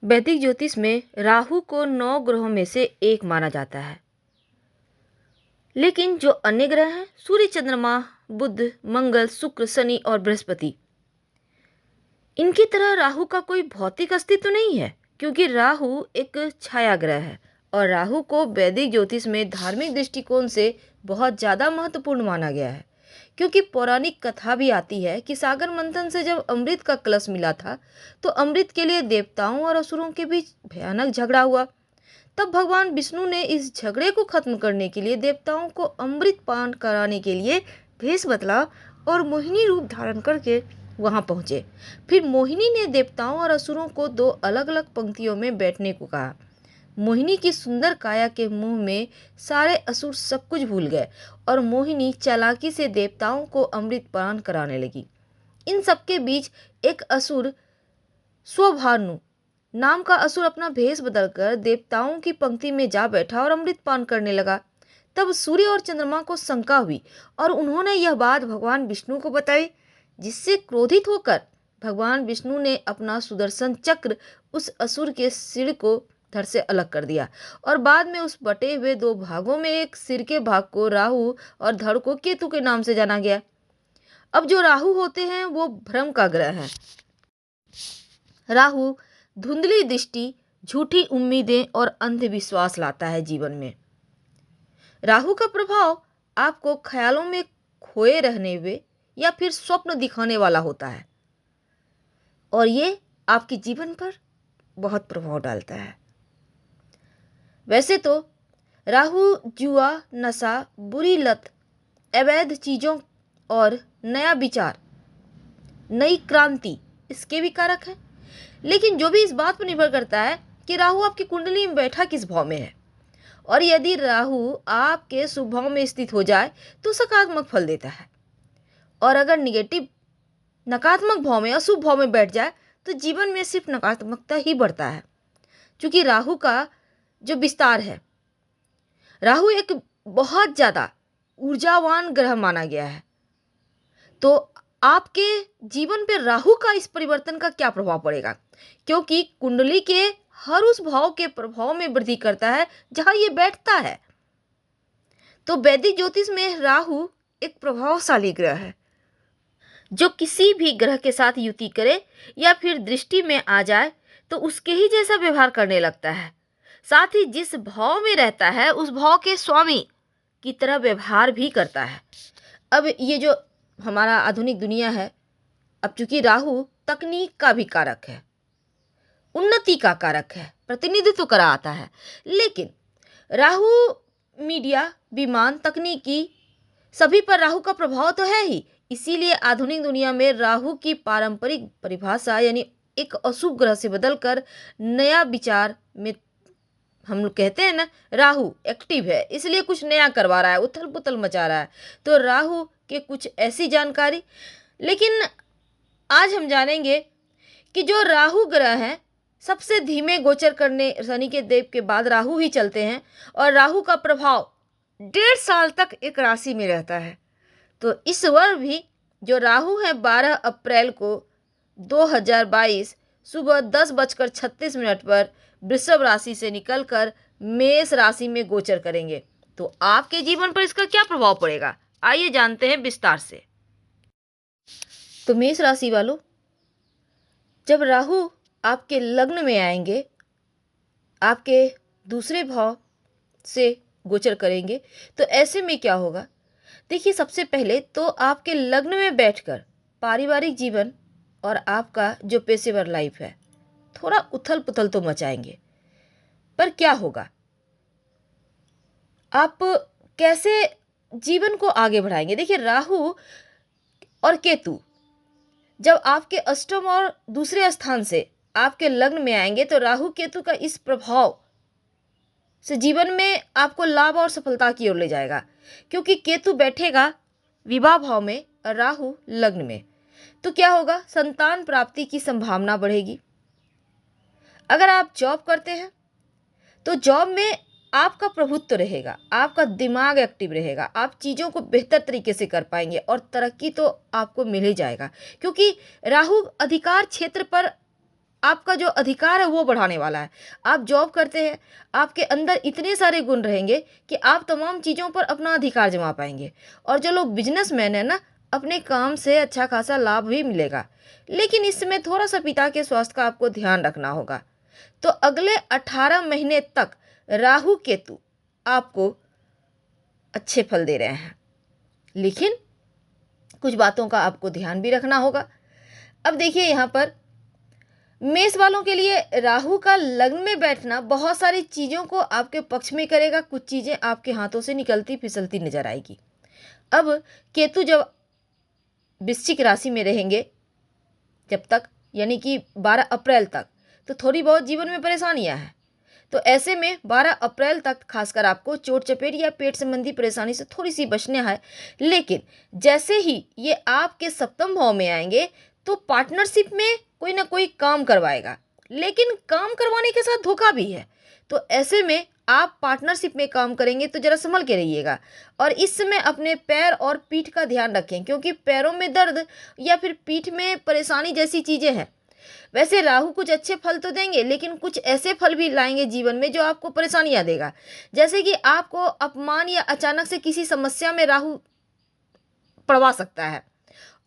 वैदिक ज्योतिष में राहु को 9 ग्रहों में से एक माना जाता है। लेकिन जो अन्य ग्रह हैं, सूर्य, चंद्रमा, बुध, मंगल, शुक्र, शनि और बृहस्पति, इनकी तरह राहु का कोई भौतिक अस्तित्व नहीं है, क्योंकि राहु एक छाया ग्रह है और राहु को वैदिक ज्योतिष में धार्मिक दृष्टिकोण से बहुत ज़्यादा महत्वपूर्ण माना गया है। क्योंकि पौराणिक कथा भी आती है कि सागर मंथन से जब अमृत का कलश मिला था, तो अमृत के लिए देवताओं और असुरों के बीच भयानक झगड़ा हुआ। तब भगवान विष्णु ने इस झगड़े को खत्म करने के लिए देवताओं को अमृत पान कराने के लिए भेष बदला और मोहिनी रूप धारण करके वहां पहुंचे। फिर मोहिनी ने देवताओं और असुरों को दो अलग अलग पंक्तियों में बैठने को कहा। मोहिनी की सुंदर काया के मुंह में सारे असुर सब कुछ भूल गए और मोहिनी चालाकी से देवताओं को अमृत पान कराने लगी। इन सबके बीच एक असुर, स्वभानु नाम का असुर, अपना भेष बदलकर देवताओं की पंक्ति में जा बैठा और अमृत पान करने लगा। तब सूर्य और चंद्रमा को शंका हुई और उन्होंने यह बात भगवान विष्णु को बताई, जिससे क्रोधित होकर भगवान विष्णु ने अपना सुदर्शन चक्र उस असुर के सिर को धड़ से अलग कर दिया और बाद में उस बटे हुए दो भागों में एक सिर के भाग को राहु और धड़ को केतु के नाम से जाना गया। अब जो राहु होते हैं वो भ्रम का ग्रह है। राहु धुंधली दृष्टि, झूठी उम्मीदें और अंधविश्वास लाता है जीवन में। राहु का प्रभाव आपको ख्यालों में खोए रहने हुए या फिर स्वप्न दिखाने वाला होता है और ये आपके जीवन पर बहुत प्रभाव डालता है। वैसे तो राहु जुआ, नशा, बुरी लत, अवैध चीज़ों और नया विचार, नई क्रांति इसके भी कारक है। लेकिन जो भी इस बात पर निर्भर करता है कि राहु आपकी कुंडली में बैठा किस भाव में है, और यदि राहु आपके शुभ भाव में स्थित हो जाए तो सकारात्मक फल देता है, और अगर निगेटिव, नकारात्मक भाव में, अशुभ भाव में बैठ जाए तो जीवन में सिर्फ नकारात्मकता ही बढ़ता है। क्योंकि राहु का जो विस्तार है, राहु एक बहुत ज़्यादा ऊर्जावान ग्रह माना गया है। तो आपके जीवन पे राहु का इस परिवर्तन का क्या प्रभाव पड़ेगा, क्योंकि कुंडली के हर उस भाव के प्रभाव में वृद्धि करता है जहां ये बैठता है। तो वैदिक ज्योतिष में राहु एक प्रभावशाली ग्रह है जो किसी भी ग्रह के साथ युति करे या फिर दृष्टि में आ जाए तो उसके ही जैसा व्यवहार करने लगता है। साथ ही जिस भाव में रहता है उस भाव के स्वामी की तरह व्यवहार भी करता है। अब ये जो हमारा आधुनिक दुनिया है, अब चूंकि राहु तकनीक का भी कारक है, उन्नति का कारक है, प्रतिनिधित्व करा आता है, लेकिन राहु मीडिया, विमान, तकनीकी सभी पर राहु का प्रभाव तो है ही। इसीलिए आधुनिक दुनिया में राहु की पारंपरिक परिभाषा यानी एक अशुभ ग्रह से बदलकर नया विचार में, हम लोग कहते हैं ना, राहु एक्टिव है इसलिए कुछ नया करवा रहा है, उथल पुथल मचा रहा है। तो राहु के कुछ ऐसी जानकारी, लेकिन आज हम जानेंगे कि जो राहु ग्रह हैं सबसे धीमे गोचर करने शनि के देव के बाद राहु ही चलते हैं और राहु का प्रभाव 1.5 साल तक एक राशि में रहता है। तो इस वर्ष भी जो राहु है 12 अप्रैल को 2022 सुबह 10:36 पर वृषभ राशि से निकलकर मेष राशि में गोचर करेंगे। तो आपके जीवन पर इसका क्या प्रभाव पड़ेगा, आइए जानते हैं विस्तार से। तो मेष राशि वालों, जब राहु आपके लग्न में आएंगे, आपके दूसरे भाव से गोचर करेंगे, तो ऐसे में क्या होगा। देखिए, सबसे पहले तो आपके लग्न में बैठकर पारिवारिक जीवन और आपका जो पेशेवर लाइफ है थोड़ा उथल पुथल तो मचाएंगे। पर क्या होगा, आप कैसे जीवन को आगे बढ़ाएंगे। देखिए, राहु और केतु जब आपके अष्टम और दूसरे स्थान से आपके लग्न में आएंगे तो राहु केतु का इस प्रभाव से जीवन में आपको लाभ और सफलता की ओर ले जाएगा, क्योंकि केतु बैठेगा विवाह भाव में और राहु लग्न में। तो क्या होगा, संतान प्राप्ति की संभावना बढ़ेगी। अगर आप जॉब करते हैं तो जॉब में आपका प्रभुत्व रहेगा, आपका दिमाग एक्टिव रहेगा, आप चीज़ों को बेहतर तरीके से कर पाएंगे और तरक्की तो आपको मिल ही जाएगा, क्योंकि राहु अधिकार क्षेत्र पर आपका जो अधिकार है वो बढ़ाने वाला है। आप जॉब करते हैं, आपके अंदर इतने सारे गुण रहेंगे कि आप तमाम चीज़ों पर अपना अधिकार जमा पाएंगे। और जो लोग बिजनेसमैन है ना, अपने काम से अच्छा खासा लाभ भी मिलेगा। लेकिन इस समय थोड़ा सा पिता के स्वास्थ्य का आपको ध्यान रखना होगा। तो अगले 18 महीने तक राहु केतु आपको अच्छे फल दे रहे हैं, लेकिन कुछ बातों का आपको ध्यान भी रखना होगा। अब देखिए यहाँ पर मेष वालों के लिए राहु का लग्न में बैठना बहुत सारी चीज़ों को आपके पक्ष में करेगा। कुछ चीज़ें आपके हाथों से निकलती फिसलती नजर आएगी। अब केतु जब वृश्चिक राशि में रहेंगे जब तक, यानी कि 12 अप्रैल तक, तो थोड़ी बहुत जीवन में परेशानियां हैं। तो ऐसे में 12 अप्रैल तक खासकर आपको चोट चपेट या पेट संबंधी परेशानी से थोड़ी सी बचना है। लेकिन जैसे ही ये आपके सप्तम भाव में आएंगे तो पार्टनरशिप में कोई ना कोई काम करवाएगा, लेकिन काम करवाने के साथ धोखा भी है। तो ऐसे में आप पार्टनरशिप में काम करेंगे तो जरा संभल के रहिएगा। और इस समय अपने पैर और पीठ का ध्यान रखें, क्योंकि पैरों में दर्द या फिर पीठ में परेशानी जैसी चीज़ें हैं। वैसे राहु कुछ अच्छे फल तो देंगे, लेकिन कुछ ऐसे फल भी लाएंगे जीवन में जो आपको परेशानियां देगा। जैसे कि आपको अपमान या अचानक से किसी समस्या में राहु पड़वा सकता है।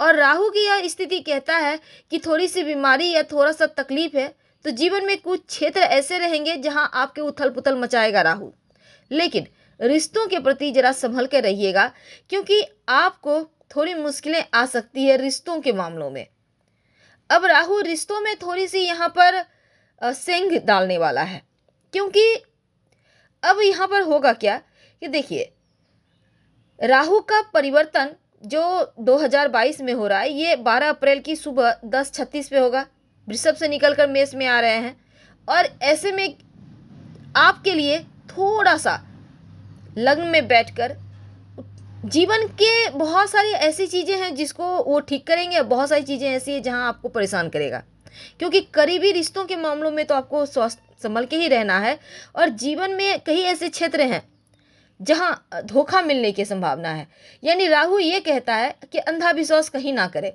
और राहु की यह स्थिति कहता है कि थोड़ी सी बीमारी या थोड़ा सा तकलीफ है, तो जीवन में कुछ क्षेत्र ऐसे रहेंगे जहां आपके उथल पुथल मचाएगा राहु। लेकिन रिश्तों के प्रति जरा संभल कर रहिएगा, क्योंकि आपको थोड़ी मुश्किलें आ सकती है रिश्तों के मामलों में। अब राहु रिश्तों में थोड़ी सी यहाँ पर सेंध डालने वाला है, क्योंकि अब यहाँ पर होगा क्या कि देखिए, राहु का परिवर्तन जो 2022 में हो रहा है, ये 12 अप्रैल की सुबह 10:36 पे होगा। वृषभ से निकलकर मेष में आ रहे हैं, और ऐसे में आपके लिए थोड़ा सा लग्न में बैठकर जीवन के बहुत सारी ऐसी चीज़ें हैं जिसको वो ठीक करेंगे, बहुत सारी चीज़ें ऐसी हैं जहां आपको परेशान करेगा। क्योंकि करीबी रिश्तों के मामलों में तो आपको संभल के ही रहना है। और जीवन में कई ऐसे क्षेत्र हैं जहां धोखा मिलने की संभावना है। यानी राहु ये कहता है कि अंधाविश्वास कहीं ना करें।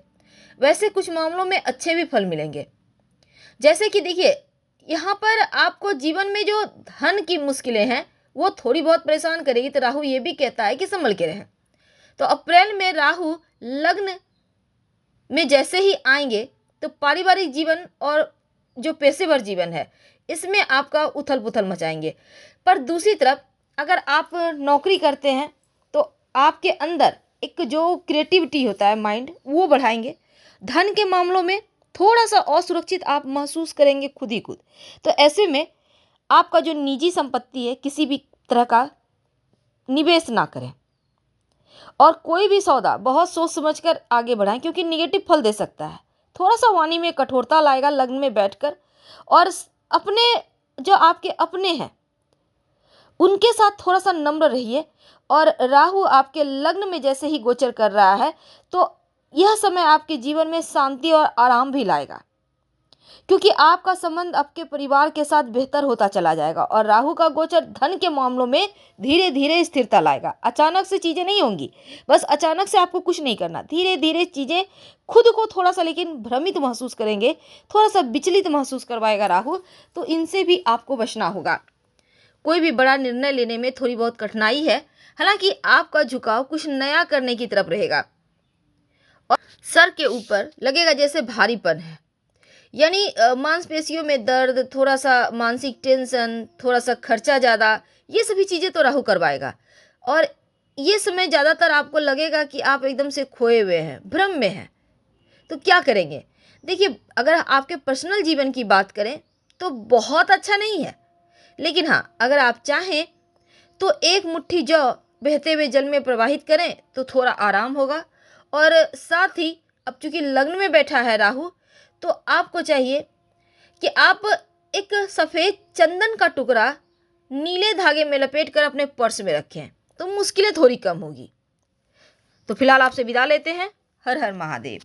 वैसे कुछ मामलों में अच्छे भी फल मिलेंगे। जैसे कि देखिए, यहाँ पर आपको जीवन में जो धन की मुश्किलें हैं वो थोड़ी बहुत परेशान करेगी, तो राहु ये भी कहता है कि संभल के रहें। तो अप्रैल में राहु लग्न में जैसे ही आएंगे तो पारिवारिक जीवन और जो पेशेवर जीवन है इसमें आपका उथल पुथल मचाएंगे। पर दूसरी तरफ अगर आप नौकरी करते हैं तो आपके अंदर एक जो क्रिएटिविटी होता है, माइंड, वो बढ़ाएंगे। धन के मामलों में थोड़ा सा असुरक्षित आप महसूस करेंगे खुद ही खुद। तो ऐसे में आपका जो निजी संपत्ति है, किसी भी तरह का निवेश ना करें, और कोई भी सौदा बहुत सोच समझकर आगे बढ़ाएं, क्योंकि निगेटिव फल दे सकता है। थोड़ा सा वाणी में कठोरता लाएगा लग्न में बैठकर। और अपने जो आपके अपने हैं उनके साथ थोड़ा सा नम्र रहिए। और राहु आपके लग्न में जैसे ही गोचर कर रहा है तो यह समय आपके जीवन में शांति और आराम भी लाएगा, क्योंकि आपका संबंध आपके परिवार के साथ बेहतर होता चला जाएगा। और राहु का गोचर धन के मामलों में धीरे धीरे स्थिरता लाएगा। अचानक से चीज़ें नहीं होंगी, बस अचानक से आपको कुछ नहीं करना, धीरे धीरे चीज़ें खुद को थोड़ा सा लेकिन भ्रमित महसूस करेंगे, थोड़ा सा विचलित महसूस करवाएगा राहु। तो इनसे भी आपको बचना होगा। कोई भी बड़ा निर्णय लेने में थोड़ी बहुत कठिनाई है, हालांकि आपका झुकाव कुछ नया करने की तरफ रहेगा। और सर के ऊपर लगेगा जैसे भारीपन है, यानी मांसपेशियों में दर्द, थोड़ा सा मानसिक टेंशन, थोड़ा सा खर्चा ज़्यादा, ये सभी चीज़ें तो राहु करवाएगा। और ये समय ज़्यादातर आपको लगेगा कि आप एकदम से खोए हुए हैं, भ्रम में हैं। तो क्या करेंगे? देखिए, अगर आपके पर्सनल जीवन की बात करें तो बहुत अच्छा नहीं है, लेकिन हाँ, अगर आप चाहें तो एक मुट्ठी जौ बहते हुए जल में प्रवाहित करें तो थोड़ा आराम होगा। और साथ ही अब चूंकि लग्न में बैठा है राहु, तो आपको चाहिए कि आप एक सफ़ेद चंदन का टुकड़ा नीले धागे में लपेट कर अपने पर्स में रखें, तो मुश्किलें थोड़ी कम होगी। तो फिलहाल आपसे विदा लेते हैं। हर हर महादेव।